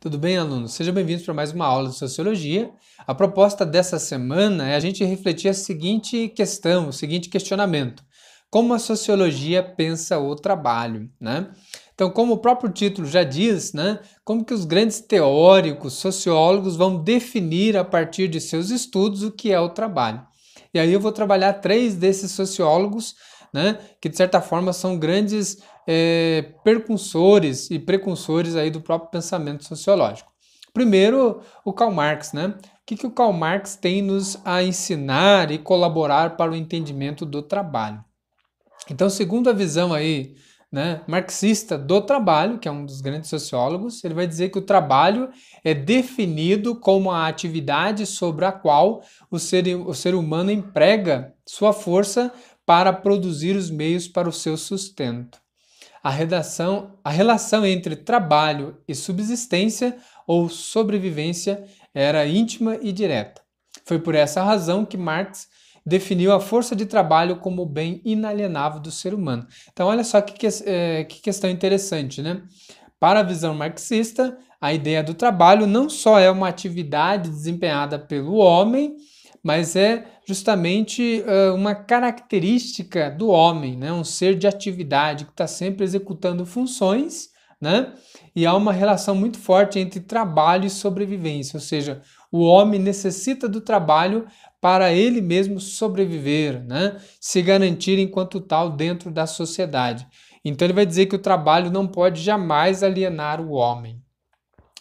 Tudo bem, alunos? Sejam bem-vindos para mais uma aula de Sociologia. A proposta dessa semana é a gente refletir a seguinte questão, o seguinte questionamento. Como a sociologia pensa o trabalho, né? Então, como o próprio título já diz, né? Como que os grandes teóricos, sociólogos vão definir a partir de seus estudos o que é o trabalho. E aí eu vou trabalhar três desses sociólogos, né? Que de certa forma são grandes percursores e precursores aí do próprio pensamento sociológico. Primeiro, o Karl Marx, né? O que o Karl Marx tem nos a ensinar e colaborar para o entendimento do trabalho? Então, segundo a visão aí, né, marxista do trabalho, que é um dos grandes sociólogos, ele vai dizer que o trabalho é definido como a atividade sobre a qual o ser humano emprega sua força para produzir os meios para o seu sustento. A relação entre trabalho e subsistência ou sobrevivência era íntima e direta. Foi por essa razão que Marx definiu a força de trabalho como o bem inalienável do ser humano. Então, olha só que questão interessante, né? Para a visão marxista, a ideia do trabalho não só é uma atividade desempenhada pelo homem, mas é justamente uma característica do homem, né? Um ser de atividade que está sempre executando funções, né? E há uma relação muito forte entre trabalho e sobrevivência, ou seja, o homem necessita do trabalho para ele mesmo sobreviver, né? Se garantir enquanto tal dentro da sociedade. Então ele vai dizer que o trabalho não pode jamais alienar o homem,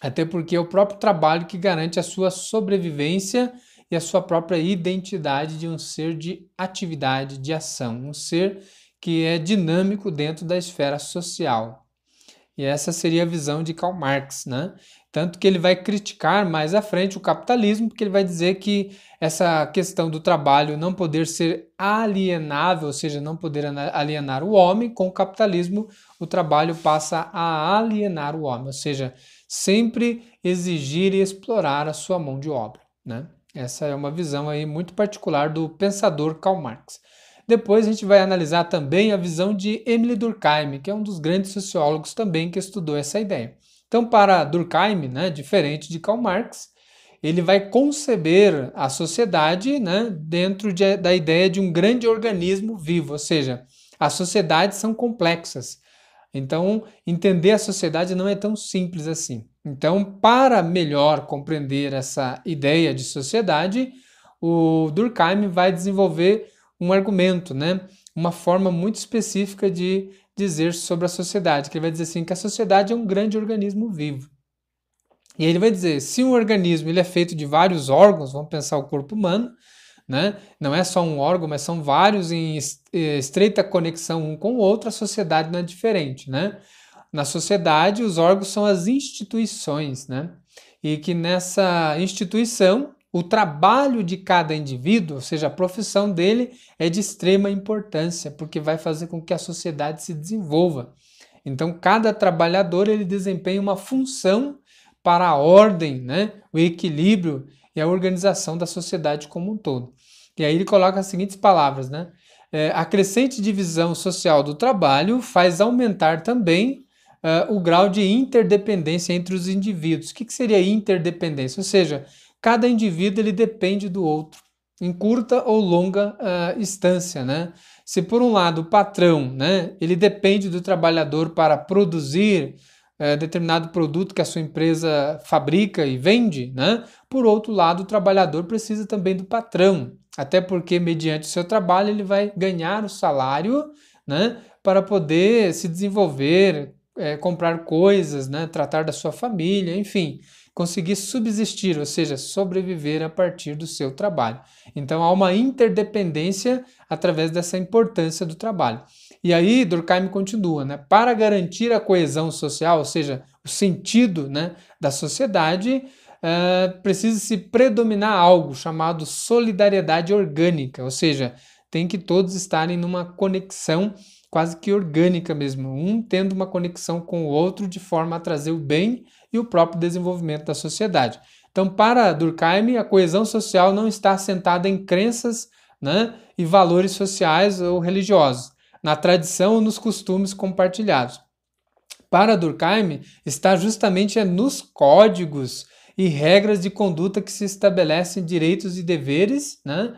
até porque é o próprio trabalho que garante a sua sobrevivência e a sua própria identidade de um ser de atividade, de ação, um ser que é dinâmico dentro da esfera social. E essa seria a visão de Karl Marx, né? Tanto que ele vai criticar mais à frente o capitalismo, porque ele vai dizer que essa questão do trabalho não poder ser alienável, ou seja, não poder alienar o homem, com o capitalismo o trabalho passa a alienar o homem, ou seja, sempre exigir e explorar a sua mão de obra, né? Essa é uma visão aí muito particular do pensador Karl Marx. Depois a gente vai analisar também a visão de Émile Durkheim, que é um dos grandes sociólogos também que estudou essa ideia. Então, para Durkheim, né, diferente de Karl Marx, ele vai conceber a sociedade, né, dentro da ideia de um grande organismo vivo, ou seja, as sociedades são complexas. Então, entender a sociedade não é tão simples assim. Então, para melhor compreender essa ideia de sociedade, o Durkheim vai desenvolver um argumento, né? Uma forma muito específica de dizer sobre a sociedade, que ele vai dizer assim que a sociedade é um grande organismo vivo. E ele vai dizer, se um organismo ele é feito de vários órgãos, vamos pensar o corpo humano, né? Não é só um órgão, mas são vários em estreita conexão um com o outro, a sociedade não é diferente, né? Na sociedade, os órgãos são as instituições, né? E que nessa instituição, o trabalho de cada indivíduo, ou seja, a profissão dele, é de extrema importância, porque vai fazer com que a sociedade se desenvolva. Então, cada trabalhador ele desempenha uma função para a ordem, né? O equilíbrio e a organização da sociedade como um todo. E aí ele coloca as seguintes palavras, né? A crescente divisão social do trabalho faz aumentar também o grau de interdependência entre os indivíduos. O que seria interdependência? Ou seja, cada indivíduo ele depende do outro, em curta ou longa instância, né? Se por um lado o patrão, né, ele depende do trabalhador para produzir determinado produto que a sua empresa fabrica e vende, né? Por outro lado, o trabalhador precisa também do patrão, até porque mediante o seu trabalho ele vai ganhar o salário, né, para poder se desenvolver, comprar coisas, né, tratar da sua família, enfim, conseguir subsistir, ou seja, sobreviver a partir do seu trabalho. Então há uma interdependência através dessa importância do trabalho. E aí Durkheim continua, né? Para garantir a coesão social, ou seja, o sentido, né, da sociedade, precisa-se predominar algo chamado solidariedade orgânica, ou seja, tem que todos estarem numa conexão quase que orgânica mesmo, um tendo uma conexão com o outro de forma a trazer o bem e o próprio desenvolvimento da sociedade. Então, para Durkheim, a coesão social não está assentada em crenças, né, e valores sociais ou religiosos, na tradição ou nos costumes compartilhados. Para Durkheim, está justamente nos códigos e regras de conduta que se estabelecem direitos e deveres, né?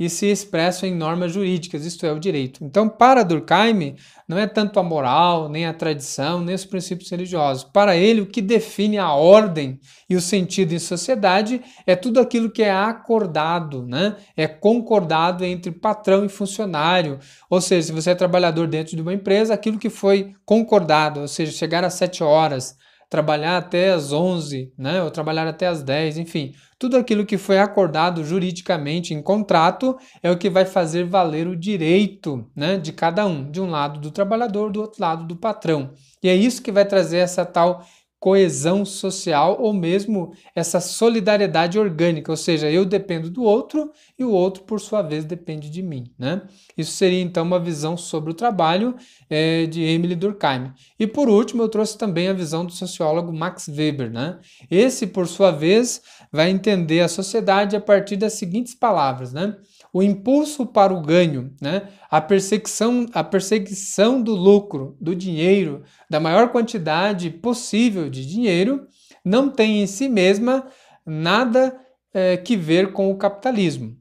E se expressam em normas jurídicas, isto é, o direito. Então, para Durkheim, não é tanto a moral, nem a tradição, nem os princípios religiosos. Para ele, o que define a ordem e o sentido em sociedade é tudo aquilo que é acordado, né? É concordado entre patrão e funcionário. Ou seja, se você é trabalhador dentro de uma empresa, aquilo que foi concordado, ou seja, chegar às 7 horas, trabalhar até às 11, né? Ou trabalhar até às 10, enfim. Tudo aquilo que foi acordado juridicamente em contrato é o que vai fazer valer o direito, né, de cada um, de um lado do trabalhador, do outro lado do patrão. E é isso que vai trazer essa tal coesão social ou mesmo essa solidariedade orgânica, ou seja, eu dependo do outro e o outro, por sua vez, depende de mim, né? Isso seria então uma visão sobre o trabalho de Emile Durkheim. E por último, eu trouxe também a visão do sociólogo Max Weber, né? Esse, por sua vez, vai entender a sociedade a partir das seguintes palavras, né? O impulso para o ganho, né? A perseguição do lucro, do dinheiro, da maior quantidade possível de dinheiro, não tem em si mesma nada que ver com o capitalismo.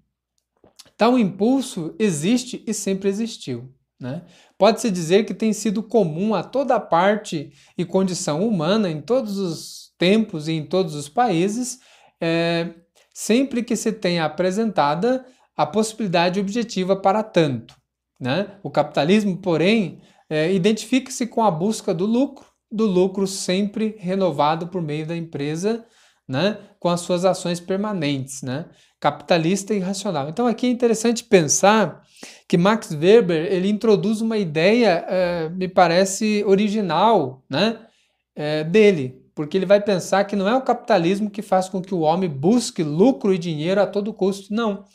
Tal impulso existe e sempre existiu, né? Pode-se dizer que tem sido comum a toda parte e condição humana, em todos os tempos e em todos os países, sempre que se tenha apresentada a possibilidade objetiva para tanto, né? O capitalismo, porém, identifica-se com a busca do lucro sempre renovado por meio da empresa, né? Com as suas ações permanentes, né? Capitalista e racional. Então aqui é interessante pensar que Max Weber ele introduz uma ideia, me parece original, né? Dele, porque ele vai pensar que não é o capitalismo que faz com que o homem busque lucro e dinheiro a todo custo, não.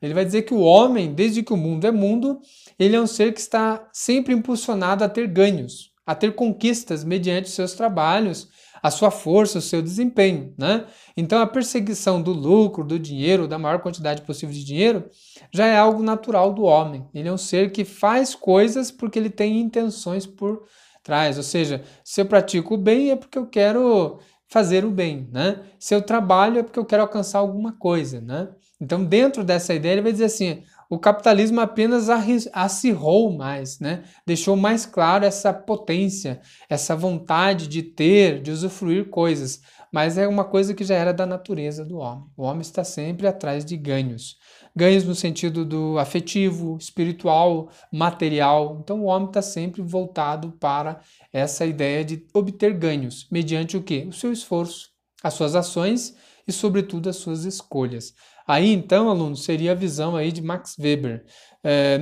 Ele vai dizer que o homem, desde que o mundo é mundo, ele é um ser que está sempre impulsionado a ter ganhos, a ter conquistas mediante os seus trabalhos, a sua força, o seu desempenho, né? Então a perseguição do lucro, do dinheiro, da maior quantidade possível de dinheiro, já é algo natural do homem. Ele é um ser que faz coisas porque ele tem intenções por trás, ou seja, se eu pratico o bem é porque eu quero fazer o bem, né? Se eu trabalho é porque eu quero alcançar alguma coisa, né? Então, dentro dessa ideia, ele vai dizer assim, o capitalismo apenas acirrou mais, né? Deixou mais claro essa potência, essa vontade de ter, de usufruir coisas, mas é uma coisa que já era da natureza do homem. O homem está sempre atrás de ganhos. Ganhos no sentido do afetivo, espiritual, material. Então, o homem está sempre voltado para essa ideia de obter ganhos, mediante o quê? O seu esforço, as suas ações e, sobretudo, as suas escolhas. Aí, então, aluno, seria a visão aí de Max Weber,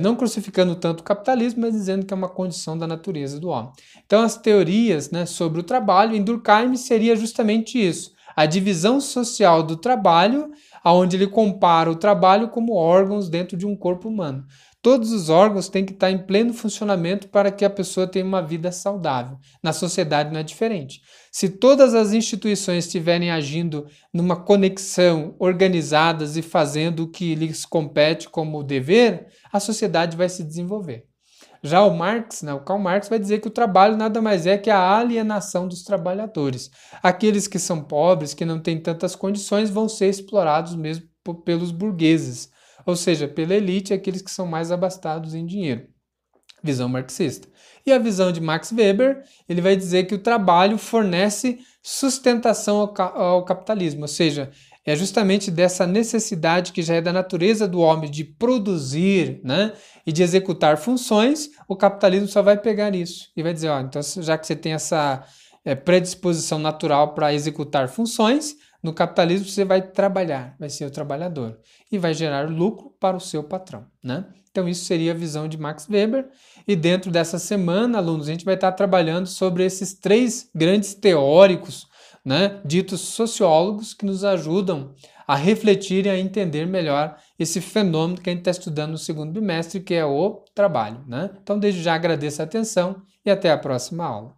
não crucificando tanto o capitalismo, mas dizendo que é uma condição da natureza do homem. Então, as teorias, né, sobre o trabalho em Durkheim seria justamente isso, a divisão social do trabalho, onde ele compara o trabalho como órgãos dentro de um corpo humano. Todos os órgãos têm que estar em pleno funcionamento para que a pessoa tenha uma vida saudável. Na sociedade não é diferente. Se todas as instituições estiverem agindo numa conexão, organizadas e fazendo o que lhes compete como dever, a sociedade vai se desenvolver. Já o Marx, né, o Karl Marx vai dizer que o trabalho nada mais é que a alienação dos trabalhadores. Aqueles que são pobres, que não têm tantas condições, vão ser explorados mesmo pelos burgueses, ou seja, pela elite, aqueles que são mais abastados em dinheiro. Visão marxista. E a visão de Max Weber, ele vai dizer que o trabalho fornece sustentação ao capitalismo, ou seja, é justamente dessa necessidade que já é da natureza do homem de produzir, né, e de executar funções, o capitalismo só vai pegar isso e vai dizer, ó, então já que você tem essa predisposição natural para executar funções, no capitalismo você vai trabalhar, vai ser o trabalhador e vai gerar lucro para o seu patrão, né? Então isso seria a visão de Max Weber e dentro dessa semana, alunos, a gente vai estar trabalhando sobre esses 3 grandes teóricos, né, ditos sociólogos que nos ajudam a refletir e a entender melhor esse fenômeno que a gente está estudando no segundo bimestre, que é o trabalho, né? Então desde já agradeço a atenção e até a próxima aula.